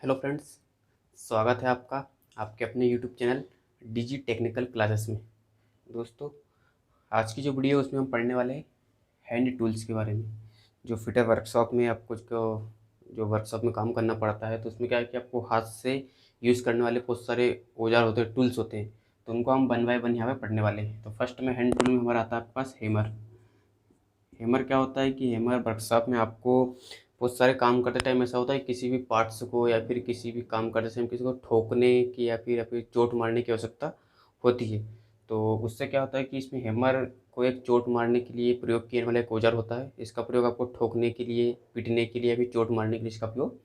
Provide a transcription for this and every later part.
Hello friends, स्वागत है आपका आपके अपने YouTube channel DG technical classes में। दोस्तों, आज की जो वीडियो है उसमें हम पढ़ने वाले हैं हैंड टूल्स के बारे में। जो फिटर वर्कशॉप में आपको जो वर्कशॉप में काम करना पड़ता है, तो उसमें क्या है कि आपको हाथ से यूज़ करने वाले बहुत सारे औजार होते हैं, टूल्स होते हैं। तो उनको हम वन बाय वन यहाँ पे पढ़ने वाले हैं। तो फर्स्ट में हैंड टूल में हमारा आता है आपके पास हैमर। हैमर क्या होता है कि हैमर वर्कशॉप में आपको बहुत सारे काम करते टाइम ऐसा होता है, किसी भी पार्ट्स को या फिर किसी भी काम करते समय किसी को ठोकने की या फिर चोट मारने की आवश्यकता होती है। तो उससे क्या होता है कि इसमें हैमर को एक चोट मारने के लिए प्रयोग किए वाला एक औजार होता है। इसका प्रयोग आपको ठोकने के लिए, पीटने के लिए या फिर चोट मारने के लिए इसका प्रयोग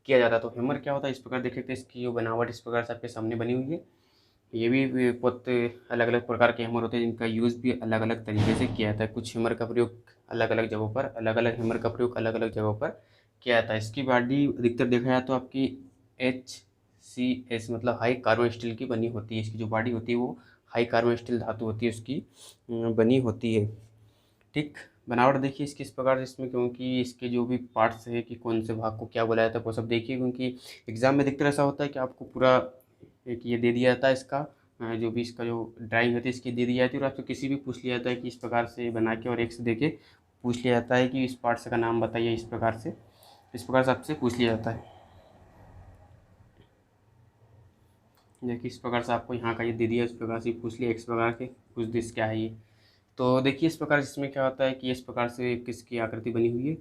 किया जाता है। तो हैमर क्या होता है, इस प्रकार देखिए कि इसकी जो बनावट इस प्रकार से आपके सामने बनी हुई है। ये भी बहुत अलग अलग प्रकार के हैमर होते हैं, जिनका यूज़ भी अलग अलग तरीके से किया जाता है। कुछ हैमर का प्रयोग अलग अलग जगहों पर, अलग अलग हैमर का प्रयोग अलग अलग जगहों पर किया जाता है। इसकी बॉडी अधिकतर देखा जाए तो आपकी HCS मतलब हाई कार्बन स्टील की बनी होती है। इसकी जो बॉडी होती है वो हाई कार्बन स्टील धातु होती है, उसकी बनी होती है। ठीक, बनावट देखिए इसकी इस प्रकार से इसमें, क्योंकि इसके जो भी पार्ट्स है कि कौन से भाग को क्या बोला जाता है वो सब देखिए, क्योंकि एग्जाम में अधिकतर ऐसा होता है कि आपको पूरा एक ये दे दिया जाता है इसका जो भी इसका जो ड्राइंग होती है इसकी दे दी जाती है, और आपसे किसी भी पूछ लिया जाता है कि इस प्रकार से बना के और एक से दे के पूछ लिया जाता है कि इस पार्ट्स का नाम बताइए। इस प्रकार से आपसे पूछ लिया जाता है। देखिए इस प्रकार से आपको यहाँ का ये दे दिया, इस प्रकार से पूछ लिया, इस प्रकार के कुछ दिस क्या है ये। तो देखिए इस प्रकार इसमें क्या होता है कि इस प्रकार से किसकी आकृति बनी हुई है।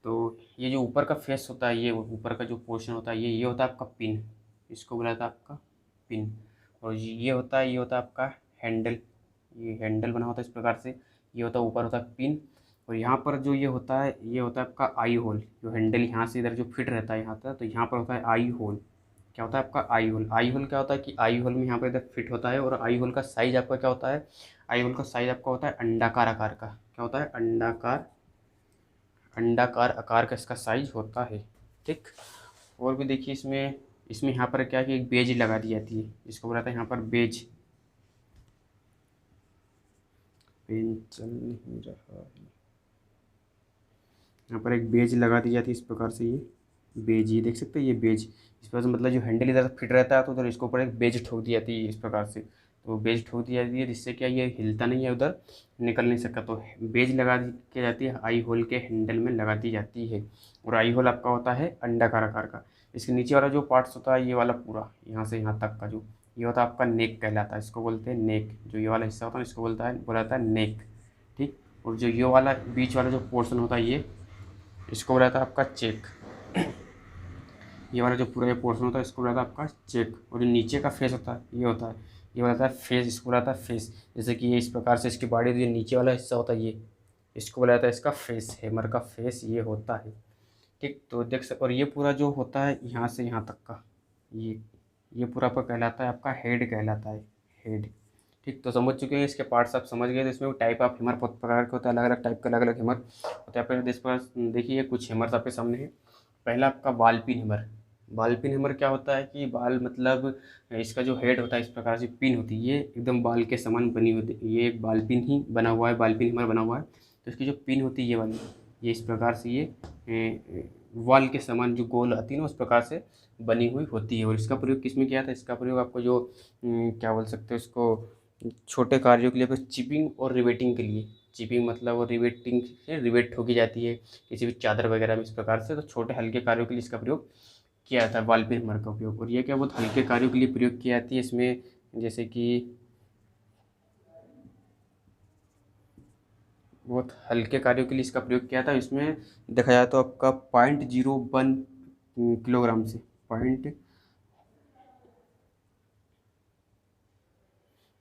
तो ये जो ऊपर का फेस होता है, ये ऊपर का जो पोर्शन होता है, ये होता है आपका पिन। इसको बोला जाता है आपका पिन। और ये होता है आपका हैंडल। ये हैंडल बना होता है इस प्रकार से। ये होता है, ऊपर होता है पिन। और यहाँ पर जो ये होता है आपका आई होल। जो हैंडल यहाँ से इधर जो फिट रहता है यहाँ तक, तो यहाँ पर होता है आई होल। क्या होता है आपका आई होल। आई होल क्या होता है कि आई होल में यहाँ पर इधर फिट होता है। और आई होल का साइज आपका क्या होता है, आई होल का साइज आपका होता है अंडाकार आकार का। क्या होता है, अंडाकार आकार का इसका साइज होता है। ठीक, और भी देखिए इसमें इसमें यहाँ पर क्या है कि एक बेज लगा दी जाती है। इसको बोला था यहाँ पर बेज। पेन चल नहीं रहा है। यहाँ पर एक बेज लगा दी जाती है इस प्रकार से। ये बेज, ये देख सकते हैं, ये बेज इस प्रकार से, मतलब जो हैंडल इधर फिट रहता है तो उधर इसके ऊपर एक बेज ठोक दी जाती है इस प्रकार से। तो बेज ठोक दी जाती है जिससे क्या ये हिलता नहीं है, उधर निकल नहीं सकता। तो बेज लगा दी के जाती है, आई होल के हैंडल में लगा दी जाती है। और आई होल आपका होता है अंडाकार आकार का। इसके नीचे वाला जो पार्ट्स होता है, ये वाला पूरा यहाँ से यहाँ तक का जो ये होता है आपका नेक कहलाता है। इसको बोलते हैं नेक। जो ये वाला हिस्सा होता है इसको बोला जाता है नेक। ठीक, और जो ये वाला बीच वाला जो पोर्शन होता है, इसको बोला जाता है आपका चेक। ये वाला जो पूरा ये पोर्शन होता है इसको बोला जाता है आपका चेक। और जो नीचे का फेस होता है ये बोला जाता है फेस। इसको बोला जाता है फेस। जैसे कि ये इस प्रकार से इसकी बॉडी, जो नीचे वाला हिस्सा होता है ये, इसको बोला जाता है इसका फेस। हैमर का फेस ये होता है। ठीक, तो देख सक और ये पूरा जो होता है यहाँ से यहाँ तक का, ये पूरा आपका कहलाता है आपका हेड कहलाता है, हेड। ठीक, तो समझ चुके हैं इसके पार्ट्स, आप समझ गए। तो इसमें टाइप ऑफ हैमर बहुत प्रकार के होते हैं, अलग अलग टाइप के अलग अलग हैमर होते हैं। आप इस पर देखिए कुछ हैमर्स आपके सामने है। पहला आपका बाल पिन हैमर। बाल पिन हैमर क्या होता है कि बाल मतलब इसका जो हेड होता है इस प्रकार से पिन होती है, ये एकदम बाल के समान बनी होती है। ये एक बाल पिन ही बना हुआ है, बाल पिन हैमर बना हुआ है। तो इसकी जो पिन होती है ये वाली, ये इस प्रकार से ये वॉल के समान जो गोल आती है ना, उस प्रकार से बनी हुई होती है। और इसका प्रयोग किस में किया था, इसका प्रयोग आपको जो क्या बोल सकते हो इसको, छोटे कार्यों के लिए, आपको चिपिंग और रिवेटिंग के लिए। चिपिंग मतलब वो रिवेटिंग से रिवेट ठोकी जाती है किसी भी चादर वगैरह में इस प्रकार से। तो छोटे हल्के कार्यों के लिए इसका प्रयोग किया जाता है वॉल पेन हैमर का उपयोग। और ये क्या बहुत हल्के कार्यों के लिए प्रयोग की जाती है इसमें, जैसे कि बहुत हल्के कार्यों के लिए इसका प्रयोग किया था। इसमें देखा जाए तो आपका 0.01 किलोग्राम से पॉइंट,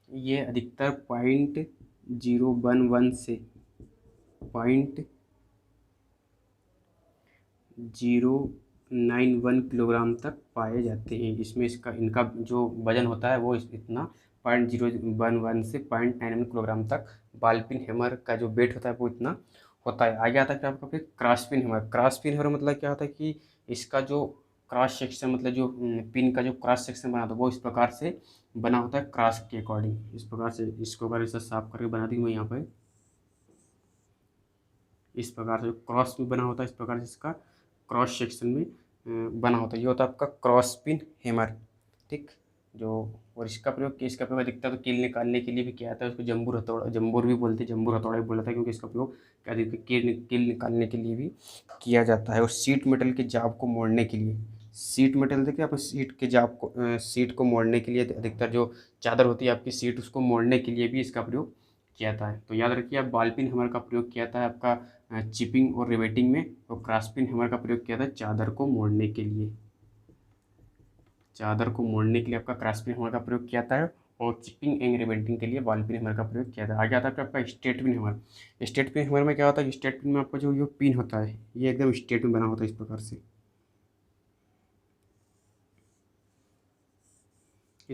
ये अधिकतर 0.011 से 0.091 किलोग्राम तक पाए जाते हैं। इसमें इसका इनका जो वजन होता है वो इतना 0.011 से 0.91 किलोग्राम तक बाल पिन हैमर का जो वेट होता है वो इतना होता है। आगे आता है कि आपका फिर cross pin hammer. Cross pin hammer मतलब क्या होता है कि इसका जो क्रॉस सेक्शन, मतलब जो पिन का जो क्रॉस सेक्शन बना होता है वो इस प्रकार से बना होता है क्रॉस के अकॉर्डिंग। इस प्रकार से इसको अगर ऐसा साफ करके बना दी मैं यहाँ पर, इस प्रकार से क्रॉस में बना होता है, इस प्रकार से इसका क्रॉस सेक्शन में बना होता है। ये होता है आपका क्रॉस पिन हैमर, ठीक। जो और इसका प्रयोग अधिकतर तो कील निकालने के लिए भी किया जाता है। उसको जम्बूर हथौड़ा, जम्बूर भी बोलते हैं, जम्बूर हथौड़ा भी बोला था, क्योंकि इसका प्रयोग अधिकतर कील निकालने के लिए भी किया जाता है। और सीट मेटल के जाब को मोड़ने के लिए, सीट मेटल देखिए आप, सीट के जाब को सीट को मोड़ने के लिए अधिकतर जो चादर होती है आपकी सीट, उसको मोड़ने के लिए भी इसका प्रयोग किया जाता है। तो याद रखिए, आप बॉल पिन हैमर का प्रयोग किया जाता है आपका चिपिंग और रिवेटिंग में, और क्रॉस पिन हैमर का प्रयोग किया जाता है चादर को मोड़ने के लिए। चादर को मोड़ने के लिए आपका क्रॉस पिन हैमर का प्रयोग किया जाता है, और चिपिंग एंड रिवेटिंग के लिए बॉल पिन हैमर का प्रयोग किया जाता है। आगे आता है आपका straight pin hammer. Straight pin hammer में क्या होता है, स्ट्रेट पिन में आपका जो पिन होता है ये एकदम स्ट्रेट में बना होता है, इस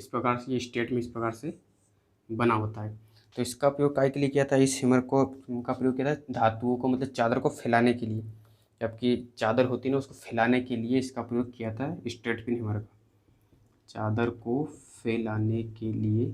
प्रकार से, ये स्ट्रेट में इस प्रकार से बना होता है। तो इसका प्रयोग काय के लिए किया था, इस हैमर को का प्रयोग किया था धातुओं को, मतलब चादर को फैलाने के लिए। जबकि चादर होती है ना, उसको फैलाने के लिए इसका प्रयोग किया था स्ट्रेट पिन हैमर का। चादर को फैलाने के लिए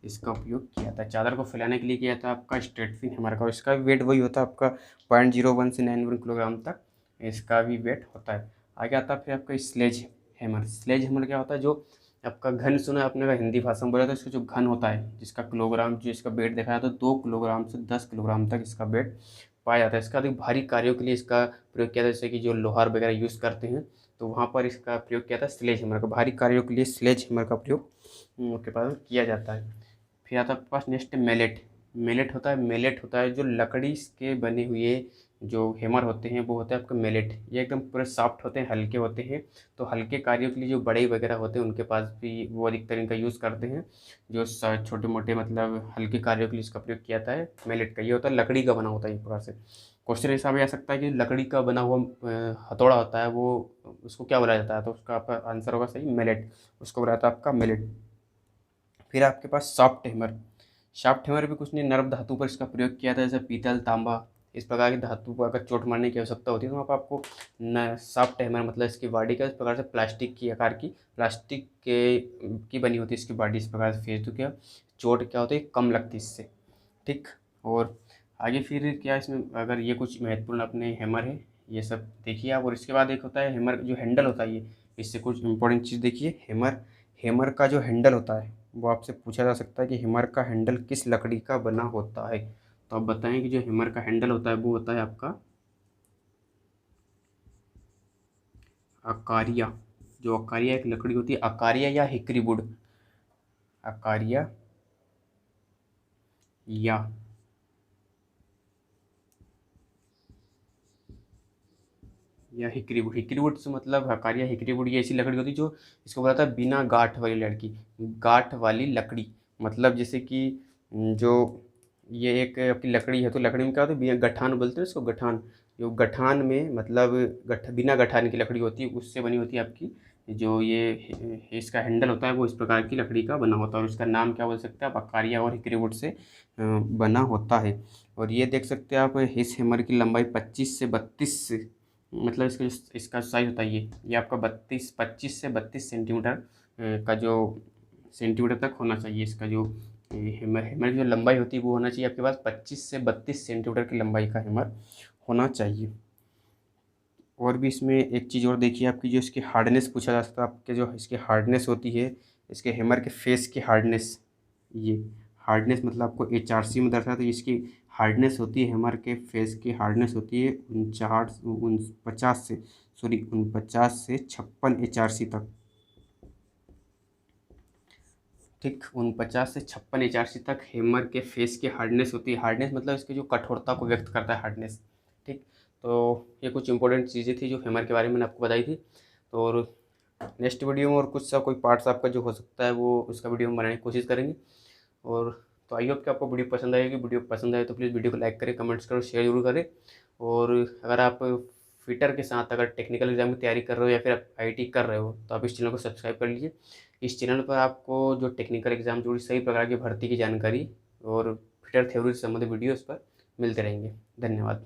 इसका उपयोग किया था, चादर को फैलाने के लिए किया था आपका स्ट्रेट पिन हैमर का। और इसका वेट वही होता है आपका 0.01 से 91 किलोग्राम तक इसका भी वेट होता है। आगे आता है फिर आपका स्लेज हैमर। स्लेज हैमर क्या होता है, जो आपका घन सुना है आपने, अगर हिंदी भाषा में बोला तो इसका जो घन होता है, जिसका किलोग्राम, जो इसका वेट देखा जाता है तो 2 किलोग्राम से 10 किलोग्राम तक इसका वेट पाया जाता है। इसका अधिक भारी कार्यों के लिए इसका प्रयोग किया जाता है, जैसे कि जो लोहार वगैरह यूज़ करते हैं तो वहाँ पर इसका प्रयोग किया था स्लेज हैमर का। भारी कार्यों के लिए स्लेज हैमर का प्रयोग के पास किया जाता है। फिर आता है आपके पास नेक्स्ट मेलेट। मेलेट होता है जो लकड़ी के बने हुए जो हैमर होते हैं वो होता है आपका मेलेट। ये एकदम पूरे सॉफ्ट होते हैं, हल्के होते हैं। तो हल्के कार्यों के लिए जो बड़े वगैरह होते हैं उनके पास भी वो अधिकतर इनका यूज़ करते हैं। जो छोटे मोटे मतलब हल्के कार्यों के लिए इसका प्रयोग किया जाता है मेलेट का। ये होता है लकड़ी का बना होता है एक प्रकार से। क्वेश्चन ऐसा भी आ सकता है कि लकड़ी का बना हुआ हथौड़ा होता है, वो उसको क्या बोला जाता है, तो उसका आपका आंसर होगा सही मेलेट, उसको बोला जाता है आपका मेलेट। फिर आपके पास सॉफ्ट हैमर। सॉफ्ट हैमर भी कुछ नहीं, नर्म धातु पर इसका प्रयोग किया था, जैसे पीतल, तांबा, इस प्रकार की धातु पर अगर चोट मारने की आवश्यकता होती है तो वहाँ पर आपको न सॉफ्ट हैमर, मतलब इसकी बॉडी का इस प्रकार से प्लास्टिक की आकार की, प्लास्टिक के की बनी होती है इसकी बॉडी, इस प्रकार से फेंस दो, क्या चोट क्या होती है कम लगती है इससे, ठीक। और आगे फिर क्या इसमें, अगर ये कुछ महत्वपूर्ण अपने हैमर है ये सब देखिए आप। और इसके बाद एक होता है हैमर जो हैंडल होता है, ये इससे कुछ इंपॉर्टेंट चीज़ देखिए। हैमर का जो हैंडल होता है वो आपसे पूछा जा सकता है कि हैमर का हैंडल किस लकड़ी का बना होता है। तो आप बताएं कि जो हैमर का हैंडल होता है वो होता है आपका अकारिया। जो अकारिया एक लकड़ी होती है, अकारिया या हिकरी वुड, अकारिया या हिकरी वुड से मतलब हकारिया हिकरी वुड, ये ऐसी लकड़ी होती है जो, इसको बोला था बिना गांठ वाली लड़की, गांठ वाली लकड़ी। मतलब जैसे कि जो ये एक आपकी लकड़ी है तो लकड़ी में क्या होता है, गठान बोलते हैं इसको, गठान। जो गठान में मतलब बिना गठान की लकड़ी होती है, उससे बनी होती है आपकी जो ये इसका हैंडल होता है, वो इस प्रकार की लकड़ी का बना होता है। और इसका नाम क्या बोल सकते हैं आप, अकारिया और हिकरी वुड से बना होता है। और ये देख सकते हैं आप, इस हैमर की लंबाई 25 से 32 मतलब इसका साइज होता है ये आपका 25 से 32 सेंटीमीटर का जो सेंटीमीटर तक होना चाहिए। इसका जो हैमर की जो लंबाई होती है वो होना चाहिए आपके पास 25 से 32 सेंटीमीटर की लंबाई का हैमर होना चाहिए। और भी इसमें एक चीज़ और देखिए, आपकी जो इसकी हार्डनेस पूछा जा सकता है, आपके जो इसकी हार्डनेस होती है, इसके हैमर के फेस की हार्डनेस, ये हार्डनेस मतलब आपको HRC में दर्शाता है। इसकी हार्डनेस होती है, हैमर के फेस की हार्डनेस होती है 49 से 56 HRC तक, ठीक। 49 से 56 HRC तक हैमर के फेस की हार्डनेस होती है। हार्डनेस मतलब इसकी जो कठोरता को व्यक्त करता है, हार्डनेस, ठीक। तो ये कुछ इंपॉर्टेंट चीज़ें थी जो हैमर के बारे में मैंने आपको बताई थी। तो और नेक्स्ट वीडियो में और कुछ सा कोई पार्ट्स आपका जो हो सकता है वो उसका वीडियो हम बनाने की कोशिश करेंगे। और तो आई होप कि आपको वीडियो पसंद आएगी। वीडियो पसंद आए तो प्लीज़ वीडियो को लाइक करें, कमेंट्स करो, शेयर जरूर करें। और अगर आप फिटर के साथ अगर टेक्निकल एग्जाम की तैयारी कर रहे हो या फिर आप IT कर रहे हो तो आप इस चैनल को सब्सक्राइब कर लीजिए। इस चैनल पर आपको जो टेक्निकल एग्जाम जुड़ी सभी प्रकार की भर्ती की जानकारी और फिटर थ्योरी से संबंधित वीडियो इस पर मिलते रहेंगे। धन्यवाद।